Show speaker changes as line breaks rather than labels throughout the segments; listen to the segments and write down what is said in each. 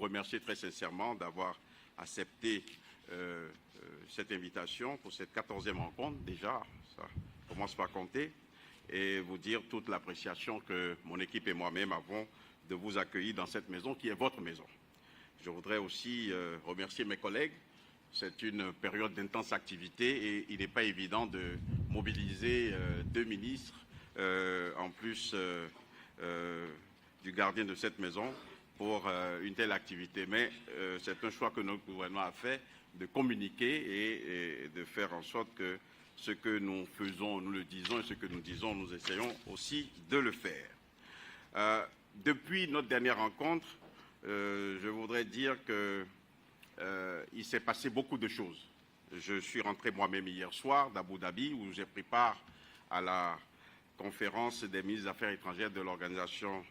remercier très sincèrement d'avoir accepté cette invitation pour cette 14e rencontre. Déjà, ça commence par compter. Et vous dire toute l'appréciation que mon équipe et moi-même avons de vous accueillir dans cette maison qui est votre maison. Je voudrais aussi remercier mes collègues. C'est une période d'intense activité et il n'est pas évident de mobiliser 2 ministres, en plus du gardien de cette maison, pour une telle activité. Mais c'est un choix que notre gouvernement a fait de communiquer et de faire en sorte que ce que nous faisons, nous le disons, et ce que nous disons, nous essayons aussi de le faire. Depuis notre dernière rencontre, je voudrais dire qu'il s'est passé beaucoup de choses. Je suis rentré moi-même hier soir d'Abu Dhabi, où j'ai pris part à la conférence des ministres des Affaires étrangères de l'Organisation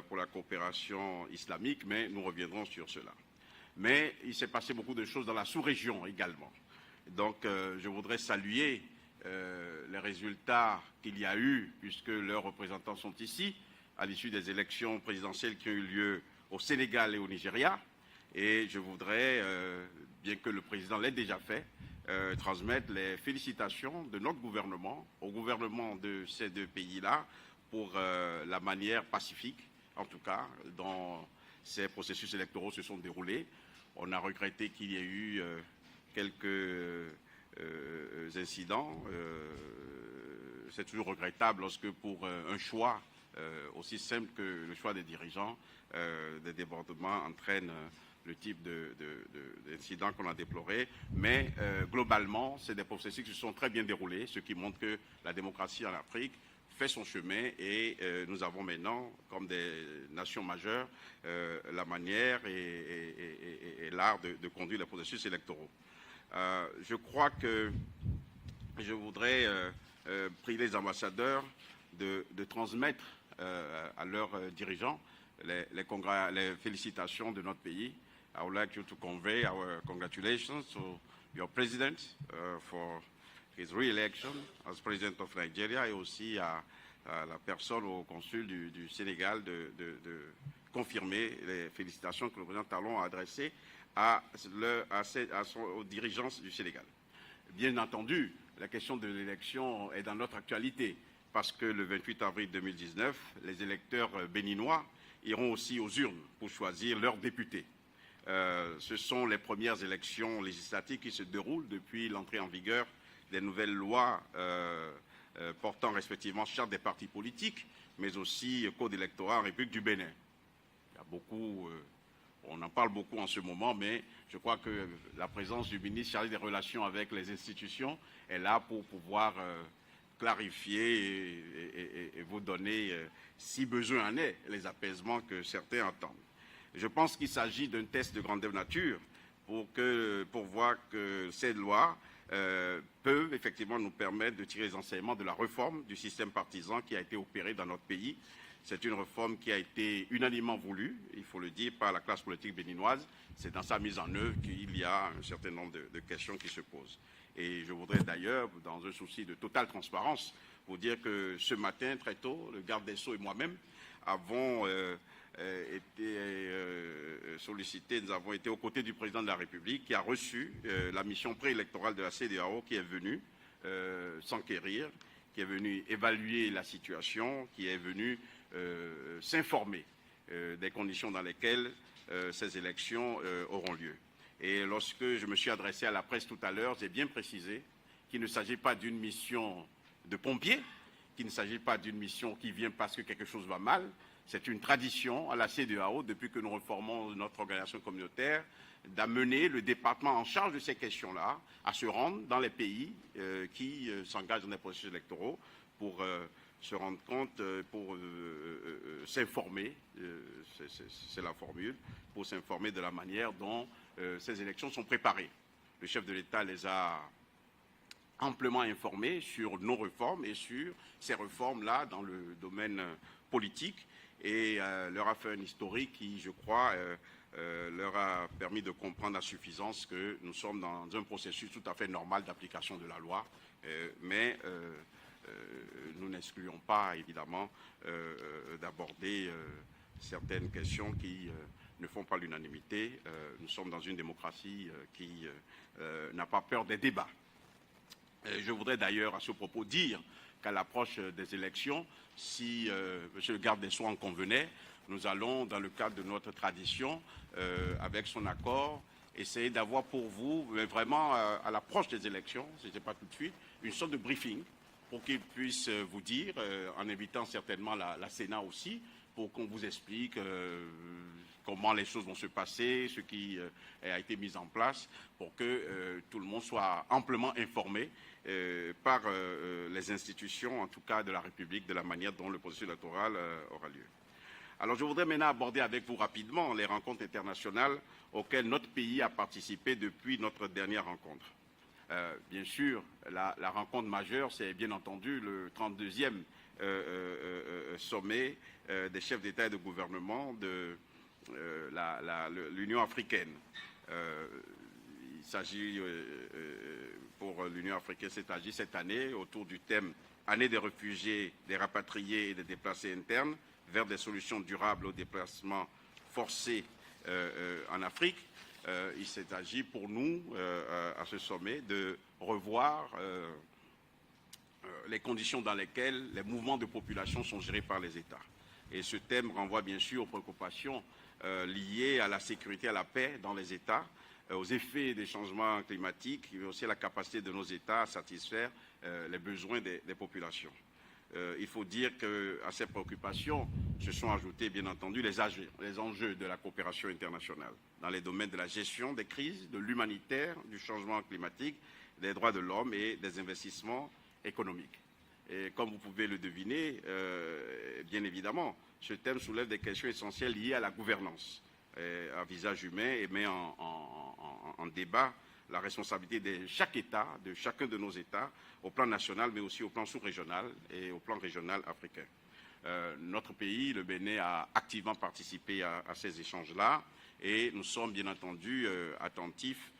pour la coopération islamique, mais nous reviendrons sur cela. Mais il s'est passé beaucoup de choses dans la sous-région également. Donc, je voudrais saluer les résultats qu'il y a eu, puisque leurs représentants sont ici, à l'issue des élections présidentielles qui ont eu lieu au Sénégal et au Nigeria. Et je voudrais, bien que le président l'ait déjà fait, transmettre les félicitations de notre gouvernement au gouvernement de ces 2 pays-là pour la manière pacifique, en tout cas, dont ces processus électoraux se sont déroulés. On a regretté qu'il y ait eu quelques incidents. C'est toujours regrettable lorsque pour un choix aussi simple que le choix des dirigeants, des débordements entraînent le type d'incidents qu'on a déplorés. Mais globalement, c'est des processus qui se sont très bien déroulés, ce qui montre que la démocratie en Afrique fait son chemin et nous avons maintenant, comme des nations majeures, la manière et l'art de conduire les processus électoraux. Je crois que je voudrais prier les ambassadeurs de transmettre à leurs dirigeants les félicitations de notre pays. I would like you to convey our congratulations to your president for his re-election as president of Nigeria, et aussi à la personne, au consul du Sénégal, de confirmer les félicitations que le président Talon a adressées aux dirigeants du Sénégal. Bien entendu, la question de l'élection est dans notre actualité, parce que le 28 avril 2019, les électeurs béninois iront aussi aux urnes pour choisir leurs députés. Ce sont les premières élections législatives qui se déroulent depuis l'entrée en vigueur des nouvelles lois portant respectivement charte des partis politiques, mais aussi code électoral en République du Bénin. Il y a beaucoup, on en parle beaucoup en ce moment, mais je crois que la présence du ministre chargé des relations avec les institutions est là pour pouvoir clarifier et vous donner, si besoin en est, les apaisements que certains entendent. Je pense qu'il s'agit d'un test de grandeur nature pour voir que ces lois peuvent effectivement nous permettre de tirer les enseignements de la réforme du système partisan qui a été opérée dans notre pays. C'est une réforme qui a été unanimement voulue, il faut le dire, par la classe politique béninoise. C'est dans sa mise en œuvre qu'il y a un certain nombre de questions qui se posent. Et je voudrais d'ailleurs, dans un souci de totale transparence, vous dire que ce matin, très tôt, le garde des Sceaux et moi-même avons été sollicités, nous avons été aux côtés du président de la République qui a reçu la mission préélectorale de la CEDEAO, qui est venue s'enquérir, qui est venue évaluer la situation, qui est venue s'informer des conditions dans lesquelles ces élections auront lieu. Et lorsque je me suis adressé à la presse tout à l'heure, j'ai bien précisé qu'il ne s'agit pas d'une mission de pompiers, qu'il ne s'agit pas d'une mission qui vient parce que quelque chose va mal. C'est une tradition à la CEDEAO, depuis que nous reformons notre organisation communautaire, d'amener le département en charge de ces questions-là à se rendre dans les pays qui s'engagent dans des processus électoraux pour se rendre compte, pour s'informer, c'est la formule, pour s'informer de la manière dont ces élections sont préparées. Le chef de l'État les a amplement informés sur nos réformes et sur ces réformes-là dans le domaine politique, et leur a fait un historique qui, je crois, leur a permis de comprendre à suffisance que nous sommes dans un processus tout à fait normal d'application de la loi, mais nous n'excluons pas, évidemment, d'aborder certaines questions qui ne font pas l'unanimité. Nous sommes dans une démocratie qui n'a pas peur des débats. Je voudrais d'ailleurs à ce propos dire qu'à l'approche des élections, si M. le garde des Sceaux en convenait, nous allons, dans le cadre de notre tradition, avec son accord, essayer d'avoir pour vous, mais vraiment à l'approche des élections, si ce n'est pas tout de suite, une sorte de briefing pour qu'il puisse vous dire, en invitant certainement la Sénat aussi, pour qu'on vous explique comment les choses vont se passer, ce qui a été mis en place, pour que tout le monde soit amplement informé par les institutions, en tout cas de la République, de la manière dont le processus électoral aura lieu. Alors je voudrais maintenant aborder avec vous rapidement les rencontres internationales auxquelles notre pays a participé depuis notre dernière rencontre. Bien sûr, la rencontre majeure, c'est bien entendu le 32e sommet des chefs d'État et de gouvernement de l'Union africaine. Il s'agit pour l'Union africaine, cette année autour du thème « Année des réfugiés, des rapatriés et des déplacés internes vers des solutions durables aux déplacements forcés en Afrique ». Il s'agit pour nous, à ce sommet, de revoir les conditions dans lesquelles les mouvements de population sont gérés par les États. Et ce thème renvoie bien sûr aux préoccupations liées à la sécurité et à la paix dans les États, aux effets des changements climatiques, mais aussi à la capacité de nos États à satisfaire les besoins des populations. Il faut dire qu'à ces préoccupations se sont ajoutés, bien entendu, les enjeux de la coopération internationale dans les domaines de la gestion des crises, de l'humanitaire, du changement climatique, des droits de l'homme et des investissements économiques. Et comme vous pouvez le deviner, bien évidemment, ce thème soulève des questions essentielles liées à la gouvernance à visage humain et met en débat la responsabilité de chaque État, de chacun de nos États, au plan national, mais aussi au plan sous-régional et au plan régional africain. Notre pays, le Bénin, a activement participé à ces échanges-là et nous sommes bien entendu attentifs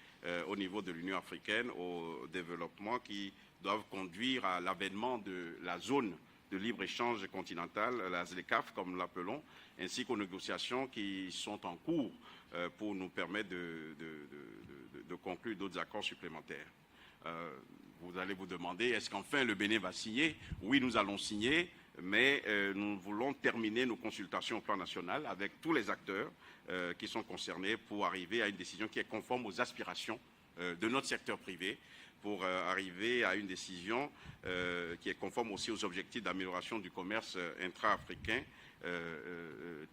au niveau de l'Union africaine aux développements qui doivent conduire à l'avènement de la zone de libre-échange continentale, la ZLECAf comme nous l'appelons, ainsi qu'aux négociations qui sont en cours pour nous permettre de conclure d'autres accords supplémentaires. Vous allez vous demander, est-ce qu'enfin le Bénin va signer? Oui, nous allons signer, mais nous voulons terminer nos consultations au plan national avec tous les acteurs qui sont concernés pour arriver à une décision qui est conforme aux aspirations de notre secteur privé, pour arriver à une décision qui est conforme aussi aux objectifs d'amélioration du commerce intra-africain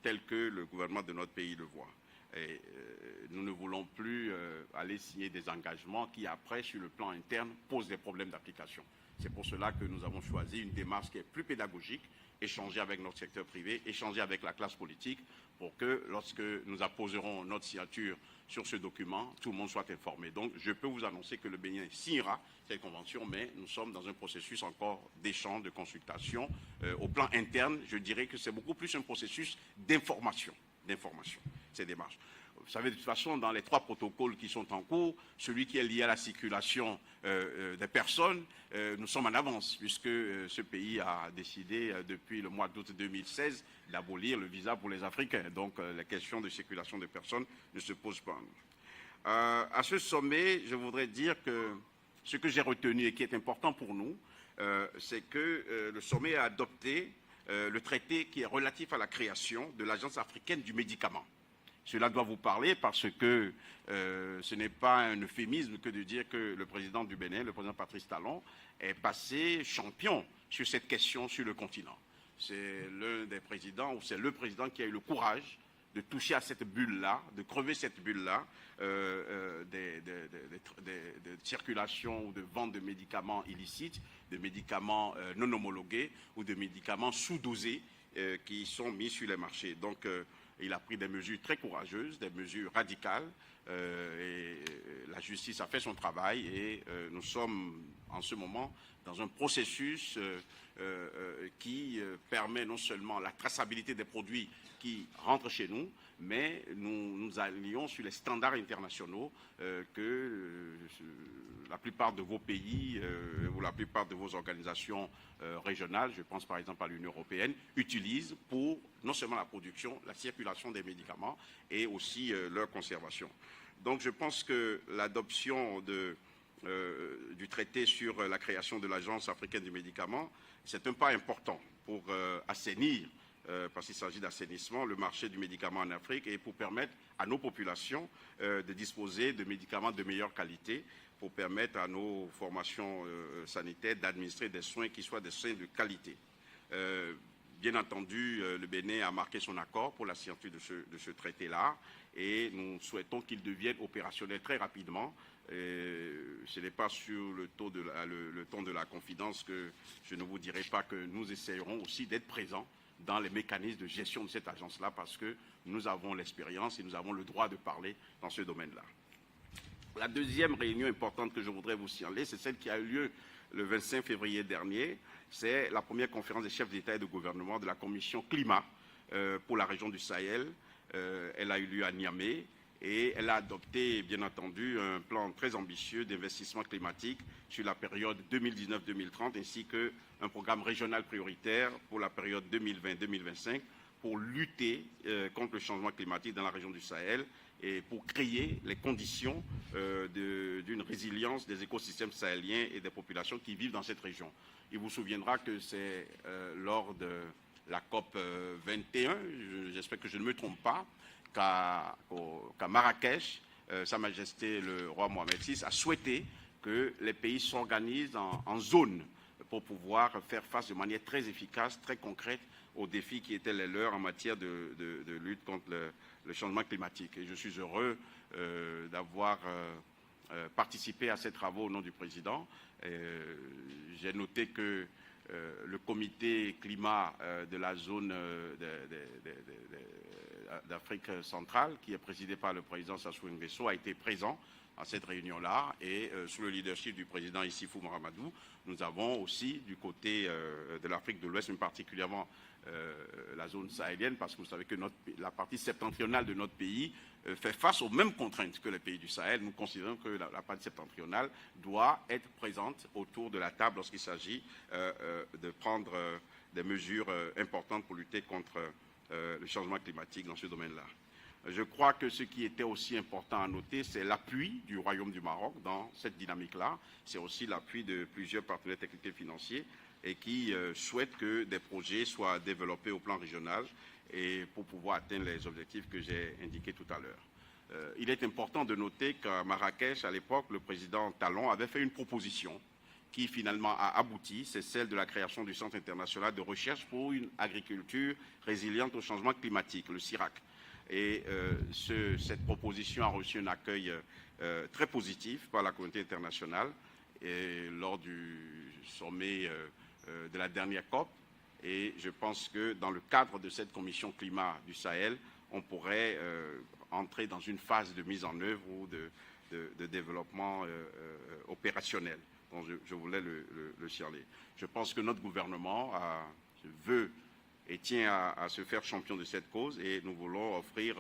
tel que le gouvernement de notre pays le voit. Et, nous ne voulons plus aller signer des engagements qui, après, sur le plan interne, posent des problèmes d'application. C'est pour cela que nous avons choisi une démarche qui est plus pédagogique, échanger avec notre secteur privé, échanger avec la classe politique, pour que lorsque nous apposerons notre signature sur ce document, tout le monde soit informé. Donc, je peux vous annoncer que le Bénin signera cette convention, mais nous sommes dans un processus encore d'échange, de consultation. Au plan interne, je dirais que c'est beaucoup plus un processus d'information, ces démarches. Vous savez, de toute façon, dans les 3 protocoles qui sont en cours, celui qui est lié à la circulation des personnes, nous sommes en avance, puisque ce pays a décidé, depuis le mois d'août 2016, d'abolir le visa pour les Africains. Donc, la question de circulation des personnes ne se pose pas. À ce sommet, je voudrais dire que ce que j'ai retenu et qui est important pour nous, c'est que le sommet a adopté le traité qui est relatif à la création de l'Agence africaine du médicament. Cela doit vous parler parce que ce n'est pas un euphémisme que de dire que le président du Bénin, le président Patrice Talon, est passé champion sur cette question sur le continent. C'est l'un des présidents, ou c'est le président qui a eu le courage de toucher à cette bulle-là, de crever cette bulle-là, de circulation ou de vente de médicaments illicites, de médicaments non homologués ou de médicaments sous-dosés qui sont mis sur les marchés. Donc, il a pris des mesures très courageuses, des mesures radicales, et la justice a fait son travail et nous sommes en ce moment dans un processus qui permet non seulement la traçabilité des produits qui rentrent chez nous, mais nous nous allions sur les standards internationaux que la plupart de vos pays ou la plupart de vos organisations régionales, je pense par exemple à l'Union européenne, utilisent pour non seulement la production, la circulation des médicaments et aussi leur conservation. Donc je pense que l'adoption du traité sur la création de l'Agence africaine du médicament, c'est un pas important pour assainir, parce qu'il s'agit d'assainissement, le marché du médicament en Afrique et pour permettre à nos populations de disposer de médicaments de meilleure qualité, pour permettre à nos formations sanitaires d'administrer des soins qui soient des soins de qualité. Bien entendu, le Bénin a marqué son accord pour la signature de ce traité-là et nous souhaitons qu'il devienne opérationnel très rapidement. Ce n'est pas sur le ton de la confidence que je ne vous dirai pas que nous essayerons aussi d'être présents dans les mécanismes de gestion de cette agence-là parce que nous avons l'expérience et nous avons le droit de parler dans ce domaine-là. La deuxième réunion importante que je voudrais vous signaler, c'est celle qui a eu lieu le 25 février dernier. C'est la première conférence des chefs d'État et de gouvernement de la Commission climat pour la région du Sahel. Elle a eu lieu à Niamey et elle a adopté, bien entendu, un plan très ambitieux d'investissement climatique sur la période 2019-2030 ainsi qu'un programme régional prioritaire pour la période 2020-2025 pour lutter contre le changement climatique dans la région du Sahel et pour créer les conditions d'une résilience des écosystèmes sahéliens et des populations qui vivent dans cette région. Il vous souviendra que c'est lors de la COP 21, j'espère que je ne me trompe pas, qu'à Marrakech, Sa Majesté le roi Mohamed VI a souhaité que les pays s'organisent en zones pour pouvoir faire face de manière très efficace, très concrète aux défis qui étaient les leurs en matière de lutte contre le changement climatique. Et je suis heureux d'avoir participé à ces travaux au nom du président. J'ai noté que le comité climat de la zone d'Afrique centrale, qui est présidé par le président Sassou Nguesso, a été présent à cette réunion-là et sous le leadership du président Issifou Mahamadou, nous avons aussi du côté de l'Afrique de l'Ouest, mais particulièrement la zone sahélienne, parce que vous savez que la partie septentrionale de notre pays fait face aux mêmes contraintes que les pays du Sahel. Nous considérons que la partie septentrionale doit être présente autour de la table lorsqu'il s'agit de prendre des mesures importantes pour lutter contre le changement climatique dans ce domaine-là. Je crois que ce qui était aussi important à noter, c'est l'appui du Royaume du Maroc dans cette dynamique-là. C'est aussi l'appui de plusieurs partenaires techniques et financiers et qui souhaitent que des projets soient développés au plan régional et pour pouvoir atteindre les objectifs que j'ai indiqués tout à l'heure. Il est important de noter qu'à Marrakech, à l'époque, le président Talon avait fait une proposition qui finalement a abouti, c'est celle de la création du Centre international de recherche pour une agriculture résiliente au changement climatique, le CIRAC. Et cette proposition a reçu un accueil très positif par la communauté internationale et lors du sommet de la dernière COP. Et je pense que dans le cadre de cette commission climat du Sahel, on pourrait entrer dans une phase de mise en œuvre ou de développement opérationnel. Donc je voulais le signaler. Je pense que notre gouvernement veut et tient à se faire champion de cette cause et nous voulons offrir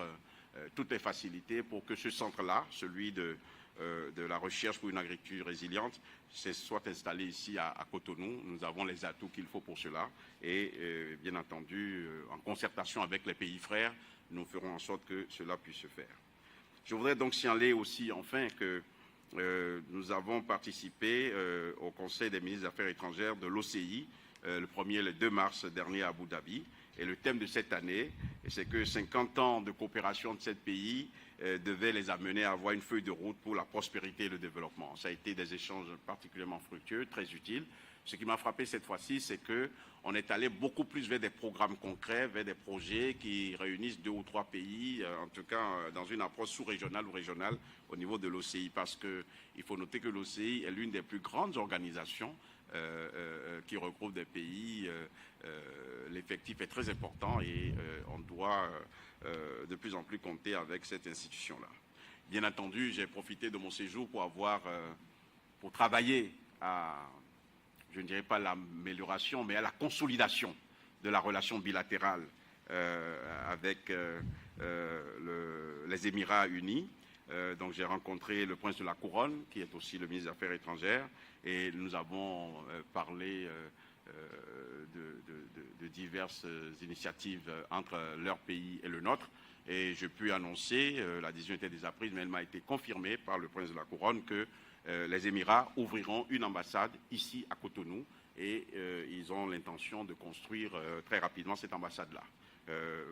toutes les facilités pour que ce centre-là, celui de la recherche pour une agriculture résiliente, soit installé ici à Cotonou. Nous avons les atouts qu'il faut pour cela et bien entendu, en concertation avec les pays frères, nous ferons en sorte que cela puisse se faire. Je voudrais donc signaler aussi enfin que nous avons participé au Conseil des ministres des Affaires étrangères de l'OCI, le 1er et le 2 mars dernier à Abu Dhabi. Et le thème de cette année, c'est que 50 ans de coopération de ces pays devaient les amener à avoir une feuille de route pour la prospérité et le développement. Ça a été des échanges particulièrement fructueux, très utiles. Ce qui m'a frappé cette fois-ci, c'est qu'on est allé beaucoup plus vers des programmes concrets, vers des projets qui réunissent 2 ou 3 pays, en tout cas dans une approche sous-régionale ou régionale au niveau de l'OCI. Parce qu'il faut noter que l'OCI est l'une des plus grandes organisations qui regroupe des pays. L'effectif est très important et on doit de plus en plus compter avec cette institution-là. Bien entendu, j'ai profité de mon séjour pour travailler à, je ne dirais pas l'amélioration, mais à la consolidation de la relation bilatérale avec les Émirats unis. Donc j'ai rencontré le prince de la Couronne, qui est aussi le ministre des Affaires étrangères, et nous avons parlé de diverses initiatives entre leur pays et le nôtre. Et je puis annoncer, la décision était déjà prise, mais elle m'a été confirmée par le prince de la Couronne que les Émirats ouvriront une ambassade ici à Cotonou et ils ont l'intention de construire très rapidement cette ambassade-là.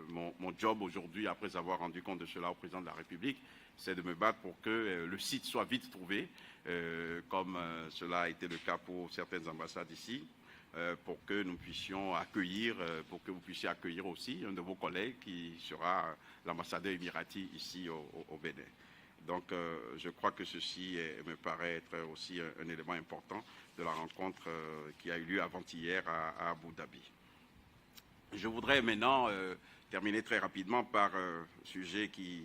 Mon job aujourd'hui, après avoir rendu compte de cela au président de la République, c'est de me battre pour que le site soit vite trouvé, comme cela a été le cas pour certaines ambassades ici, pour que nous puissions accueillir, pour que vous puissiez accueillir aussi un de vos collègues qui sera l'ambassadeur émirati ici au Bénin. Donc, je crois que ceci me paraît être aussi un élément important de la rencontre qui a eu lieu avant-hier à Abu Dhabi. Je voudrais maintenant terminer très rapidement par un sujet qui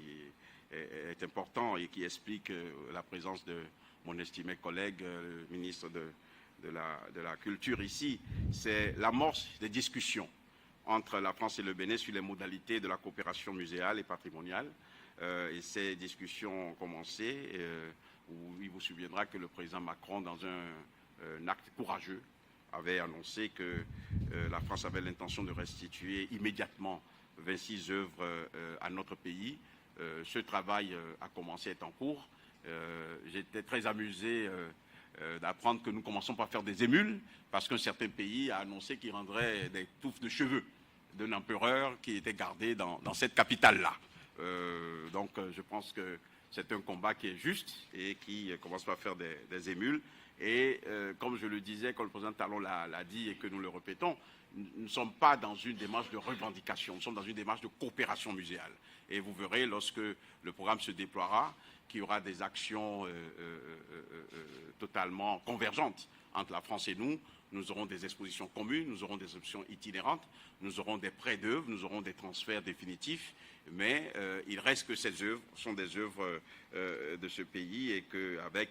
est important et qui explique la présence de mon estimé collègue, le ministre de la Culture ici. C'est l'amorce des discussions entre la France et le Bénin sur les modalités de la coopération muséale et patrimoniale. Et ces discussions ont commencé, où il vous souviendra que le président Macron, dans un acte courageux, avait annoncé que la France avait l'intention de restituer immédiatement 26 œuvres à notre pays. Ce travail a commencé, est en cours. J'étais très amusé d'apprendre que nous commençons par faire des émules, parce qu'un certain pays a annoncé qu'il rendrait des touffes de cheveux d'un empereur qui était gardé dans cette capitale-là. Donc je pense que c'est un combat qui est juste et qui commence par faire des émules. Et comme je le disais, comme le président Talon l'a dit et que nous le répétons, nous ne sommes pas dans une démarche de revendication, nous sommes dans une démarche de coopération muséale. Et vous verrez, lorsque le programme se déploiera, qu'il y aura des actions totalement convergentes entre la France et nous. Nous aurons des expositions communes, nous aurons des options itinérantes, nous aurons des prêts d'œuvres, nous aurons des transferts définitifs, mais il reste que ces œuvres sont des œuvres de ce pays et qu'avec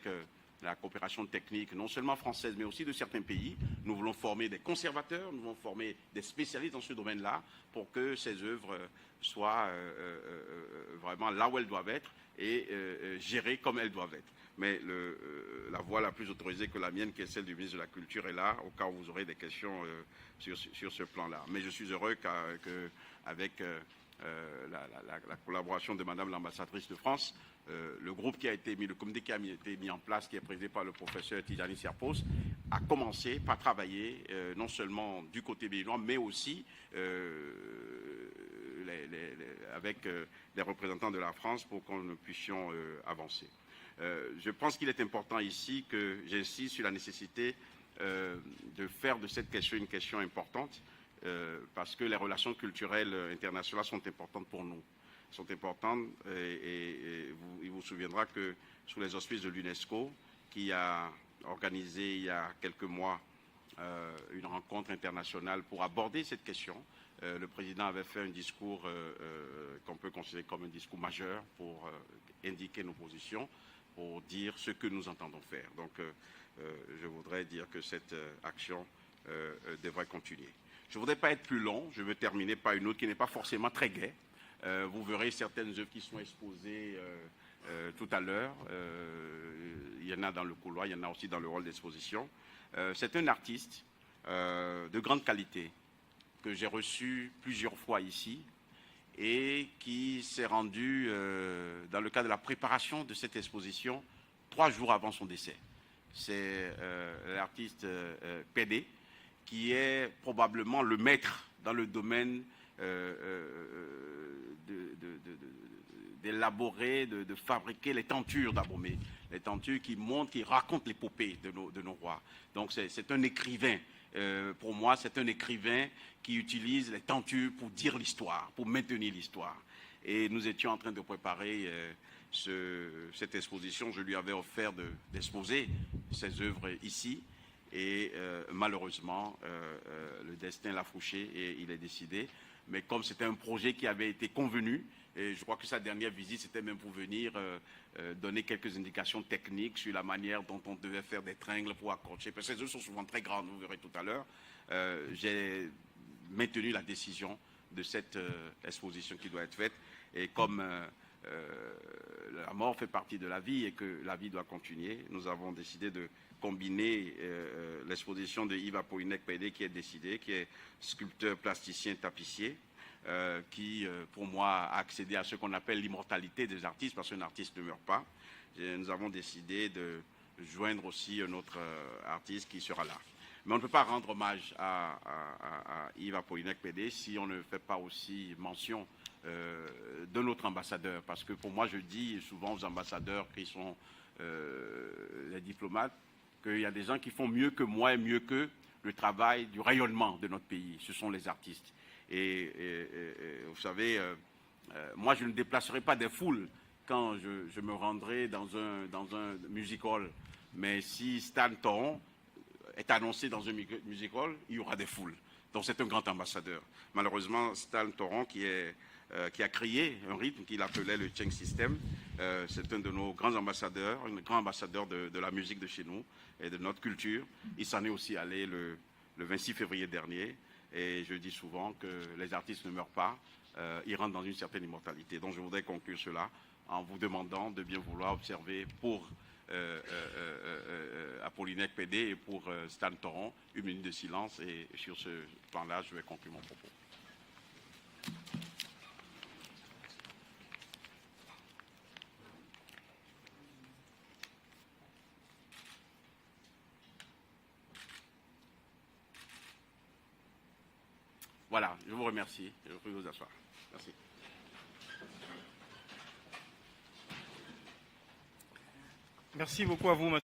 la coopération technique, non seulement française, mais aussi de certains pays, nous voulons former des conservateurs, nous voulons former des spécialistes dans ce domaine-là pour que ces œuvres soient vraiment là où elles doivent être et gérées comme elles doivent être. Mais la voie la plus autorisée que la mienne, qui est celle du ministre de la Culture, est là, au cas où vous aurez des questions sur ce plan-là. Mais je suis heureux qu'avec la collaboration de Madame l'ambassadrice de France, le groupe qui a été mis, le comité qui a été mis en place, qui est présidé par le professeur Tidjani Serpos, a commencé par travailler non seulement du côté béninois, mais aussi avec des représentants de la France pour que nous puissions avancer. Je pense qu'il est important ici que j'insiste sur la nécessité de faire de cette question une question importante parce que les relations culturelles internationales sont importantes pour nous. Sont importantes il vous souviendra que sous les auspices de l'UNESCO, qui a organisé il y a quelques mois une rencontre internationale pour aborder cette question, le président avait fait un discours qu'on peut considérer comme un discours majeur pour indiquer nos positions, pour dire ce que nous entendons faire. Donc, je voudrais dire que cette action devrait continuer. Je ne voudrais pas être plus long, je veux terminer par une autre qui n'est pas forcément très gaie. Vous verrez certaines œuvres qui sont exposées tout à l'heure. Il y en a dans le couloir, il y en a aussi dans le hall d'exposition. C'est un artiste de grande qualité que j'ai reçu plusieurs fois ici et qui s'est rendu dans le cadre de la préparation de cette exposition 3 jours avant son décès. C'est l'artiste Pédé, qui est probablement le maître dans le domaine d'élaborer, de fabriquer les tentures d'Abomey, les tentures qui montrent, qui racontent l'épopée de nos rois. Donc c'est un écrivain. Pour moi, c'est un écrivain qui utilise les tentures pour dire l'histoire, pour maintenir l'histoire. Et nous étions en train de préparer cette exposition. Je lui avais offert d'exposer ses œuvres ici. Et malheureusement, le destin l'a fauché et il est décédé. mais comme c'était un projet qui avait été convenu, et je crois que sa dernière visite, c'était même pour venir donner quelques indications techniques sur la manière dont on devait faire des tringles pour accrocher, parce que ces œufs sont souvent très grandes, vous verrez tout à l'heure. J'ai maintenu la décision de cette exposition qui doit être faite, et comme la mort fait partie de la vie et que la vie doit continuer, nous avons décidé de combiner l'exposition de Yves Apollinaire-Pédé qui est sculpteur, plasticien, tapissier, qui, pour moi, a accédé à ce qu'on appelle l'immortalité des artistes, parce qu'un artiste ne meurt pas. Et nous avons décidé de joindre aussi un autre artiste qui sera là. Mais on ne peut pas rendre hommage à Yves Apollinaire-Pédé si on ne fait pas aussi mention de notre ambassadeur. Parce que pour moi, je dis souvent aux ambassadeurs qui sont les diplomates, qu'il y a des gens qui font mieux que moi et mieux qu'eux le travail du rayonnement de notre pays. Ce sont les artistes. Et vous savez, moi, je ne déplacerai pas des foules quand je me rendrai dans un music hall. Mais si Stan Toron est annoncé dans un music hall, il y aura des foules. Donc c'est un grand ambassadeur. Malheureusement, Stan Toron, qui a créé un rythme qu'il appelait le Cheng System, c'est un de nos grands ambassadeurs, un grand ambassadeur de la musique de chez nous et de notre culture. Il s'en est aussi allé le 26 février dernier. Et je dis souvent que les artistes ne meurent pas, ils rentrent dans une certaine immortalité. Donc je voudrais conclure cela en vous demandant de bien vouloir observer pour Apollinaire-Pédé et pour Stan Toron une minute de silence. Et sur ce plan-là, je vais conclure mon propos. Voilà, je vous remercie. Je vous prie de vous asseoir. Merci.
Merci beaucoup à vous,